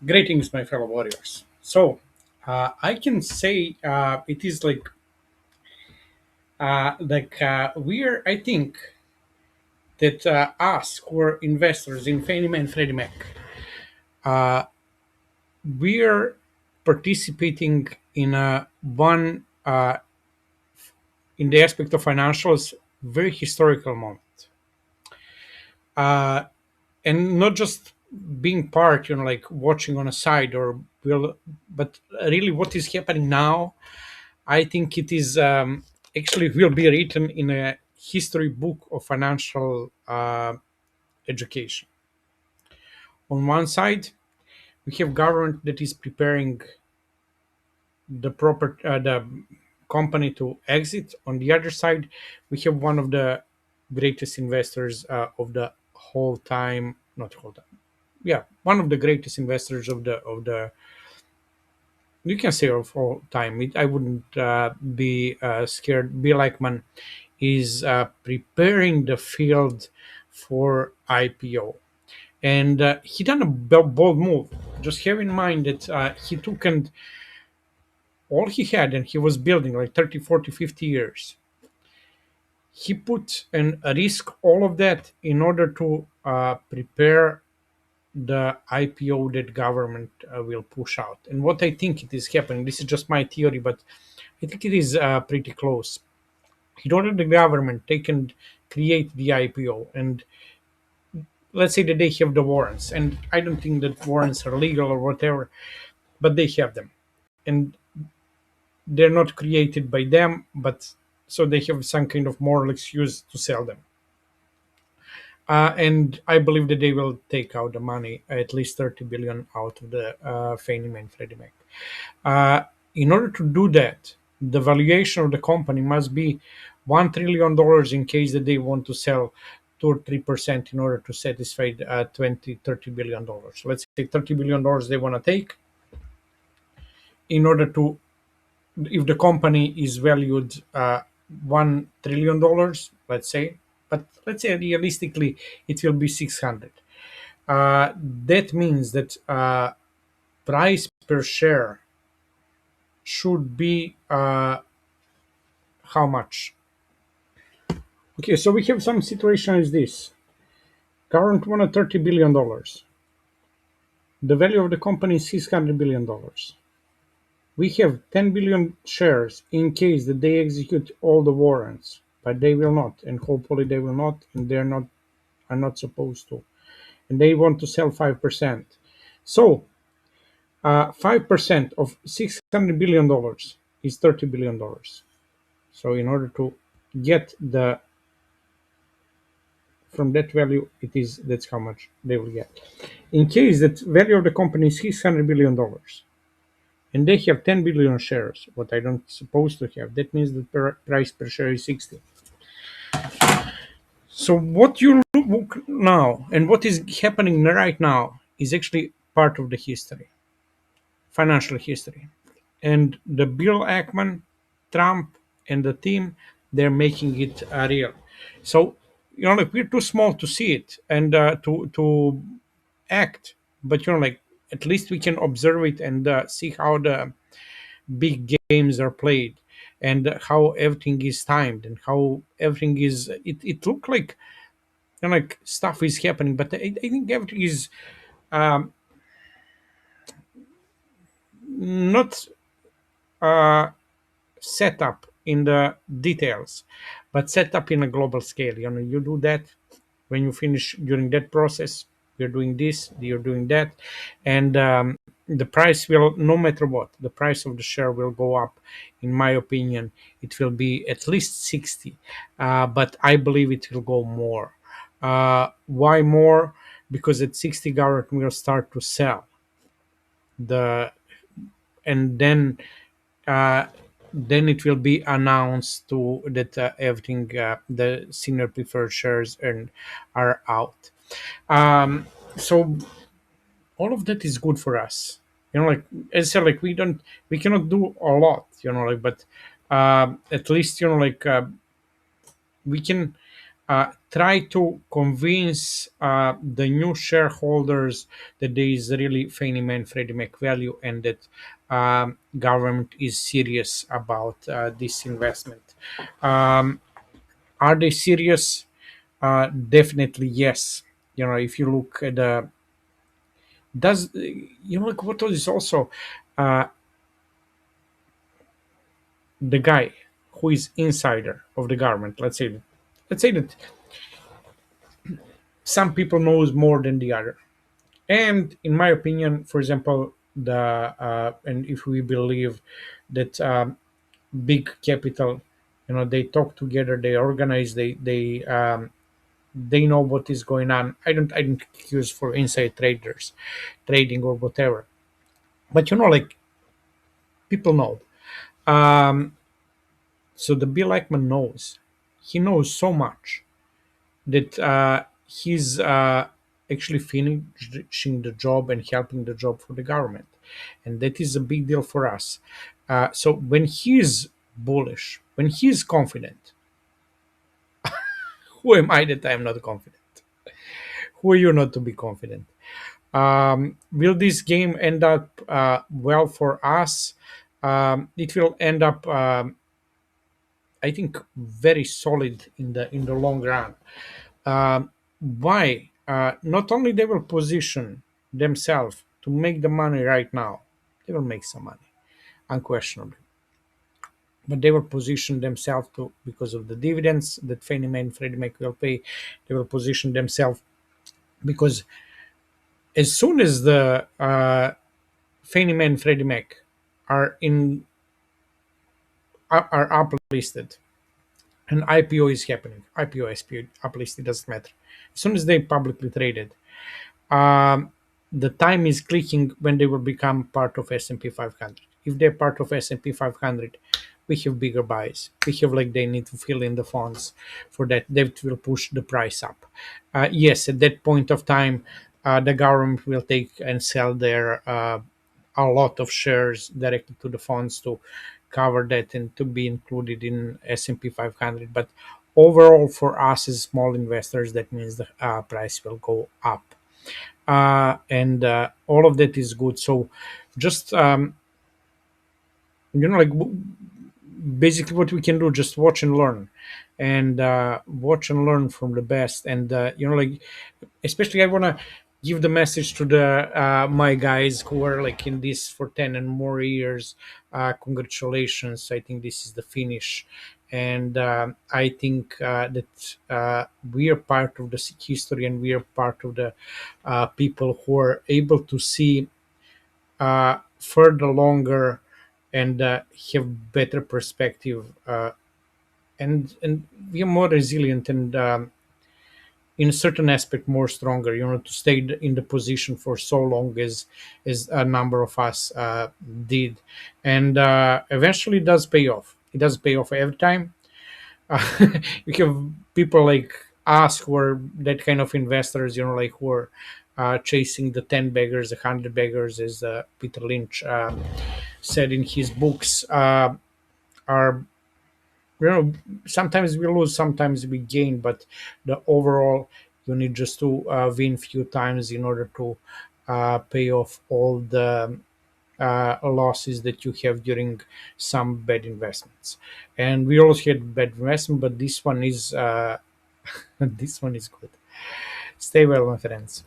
Greetings, my fellow warriors. So, I can say it is we're. I think that us who are investors in Fannie Mae and Freddie Mac, uh, we're participating in one in the aspect of financials, very historical moment, uh, and not just being part, like watching on a side or will, but really what is happening now. I think it is actually will be written in a history book of financial education. On one side, we have government that is preparing the company to exit. On the other side, we have one of the greatest investors of the whole time, not whole time. Yeah, one of the greatest investors of the you can say of all time. I wouldn't be scared. Bill Ackman is preparing the field for IPO, and he done a bold move. Just have in mind that he took and all he had, and he was building like 30, 40, 50 years. He put and risk all of that in order to prepare the IPO that government will push out. And what I think it is happening, this is just my theory, but I think it is pretty close. In order the government, they can create the IPO, and let's say that they have the warrants, and I don't think that warrants are legal or whatever, but they have them, and they're not created by them, but so they have some kind of moral excuse to sell them. And I believe that they will take out the money, at least 30 billion out of the Fannie Mae and Freddie Mac. In order to do that, the valuation of the company must be $1 trillion in case that they want to sell 2 or 3% in order to satisfy 20, $30 billion. So let's say $30 billion they want to take in order to, if the company is valued $1 trillion, let's say, but let's say realistically it will be 600. That means that price per share should be how much? Okay, so we have some situation is this. Current one at $30 billion. The value of the company is $600 billion. We have 10 billion shares in case that they execute all the warrants, but they will not, and hopefully they will not, and they're not are not supposed to, and they want to sell 5%. So 5% of $600 billion is $30 billion. So in order to get the from that value, that's how much they will get. In case that value of the company is $600 billion, and they have 10 billion shares, what I don't supposed to have, that means the price per share is 60. So what you look now and what is happening right now is actually part of the history, financial history. And the Bill Ackman, Trump, and the team, they're making it real. So, like we're too small to see it and to act, but like at least we can observe it and see how the big games are played and how everything is timed and how everything is. It looked like like stuff is happening, but I think everything is um, not uh, set up in the details, but set up in a global scale. You do that when you finish during that process. You're doing this, you're doing that, and the price will, no matter what, the price of the share will go up. In my opinion, it will be at least 60, but I believe it will go more. Why more? Because at 60, government will start to sell the, and uh, then it will be announced to that everything the senior preferred shares and are out. So all of that is good for us. Like as I said, like we cannot do a lot. Like but at least we can try to convince the new shareholders that there is really Fannie Mae and Freddie Mac value, and that government is serious about this investment. Um, are they serious? Definitely yes. If you look at the does like what is also uh, the guy who is insider of the government. Let's say that some people knows more than the other. And in my opinion, for example, the and if we believe that big capital, they talk together, they organize, they know what is going on. I don't accuse for inside traders, trading or whatever, but like people know. Um, so the Bill Ackman knows, he knows so much that he's actually finishing the job and helping the job for the government, and that is a big deal for us. So when he's bullish, when he's confident, who am I that I am not confident? Who are you not to be confident? Will this game end up well for us? It will end up, I think, very solid in the long run. Why? Not only they will position themselves to make the money right now, they will make some money, unquestionably. But they will position themselves to because of the dividends that Fannie Mae and Freddie Mac will pay. They will position themselves because as soon as the Fannie Mae and Freddie Mac are in are uplisted and IPO is happening, IPO, SPO, uplisted doesn't matter. As soon as they publicly traded, um, the time is clicking when they will become part of S&P 500. If they're part of S&P 500, we have bigger buys. We have like they need to fill in the funds for that. That will push the price up. Yes, at that point of time, the government will take and sell their a lot of shares directly to the funds to cover that and to be included in S&P 500. But overall, for us as small investors, that means the price will go up, and all of that is good. So just like basically what we can do, just watch and learn, and watch and learn from the best. And like especially I want to give the message to the my guys who are like in this for 10 and more years. Congratulations, I think this is the finish. And I think that we are part of the history, and we are part of the people who are able to see further longer, and have better perspective, and we are more resilient, and in a certain aspect more stronger, to stay in the position for so long as a number of us did. And eventually it does pay off. It does pay off every time. You have people like us who are that kind of investors, like who are chasing the 10 beggars, the 100 beggars, as Peter Lynch said in his books. Are Sometimes we lose, sometimes we gain, but the overall, you need just to win few times in order to pay off all the losses that you have during some bad investments. And we also had bad investment, but this one is this one is good. Stay well, my friends.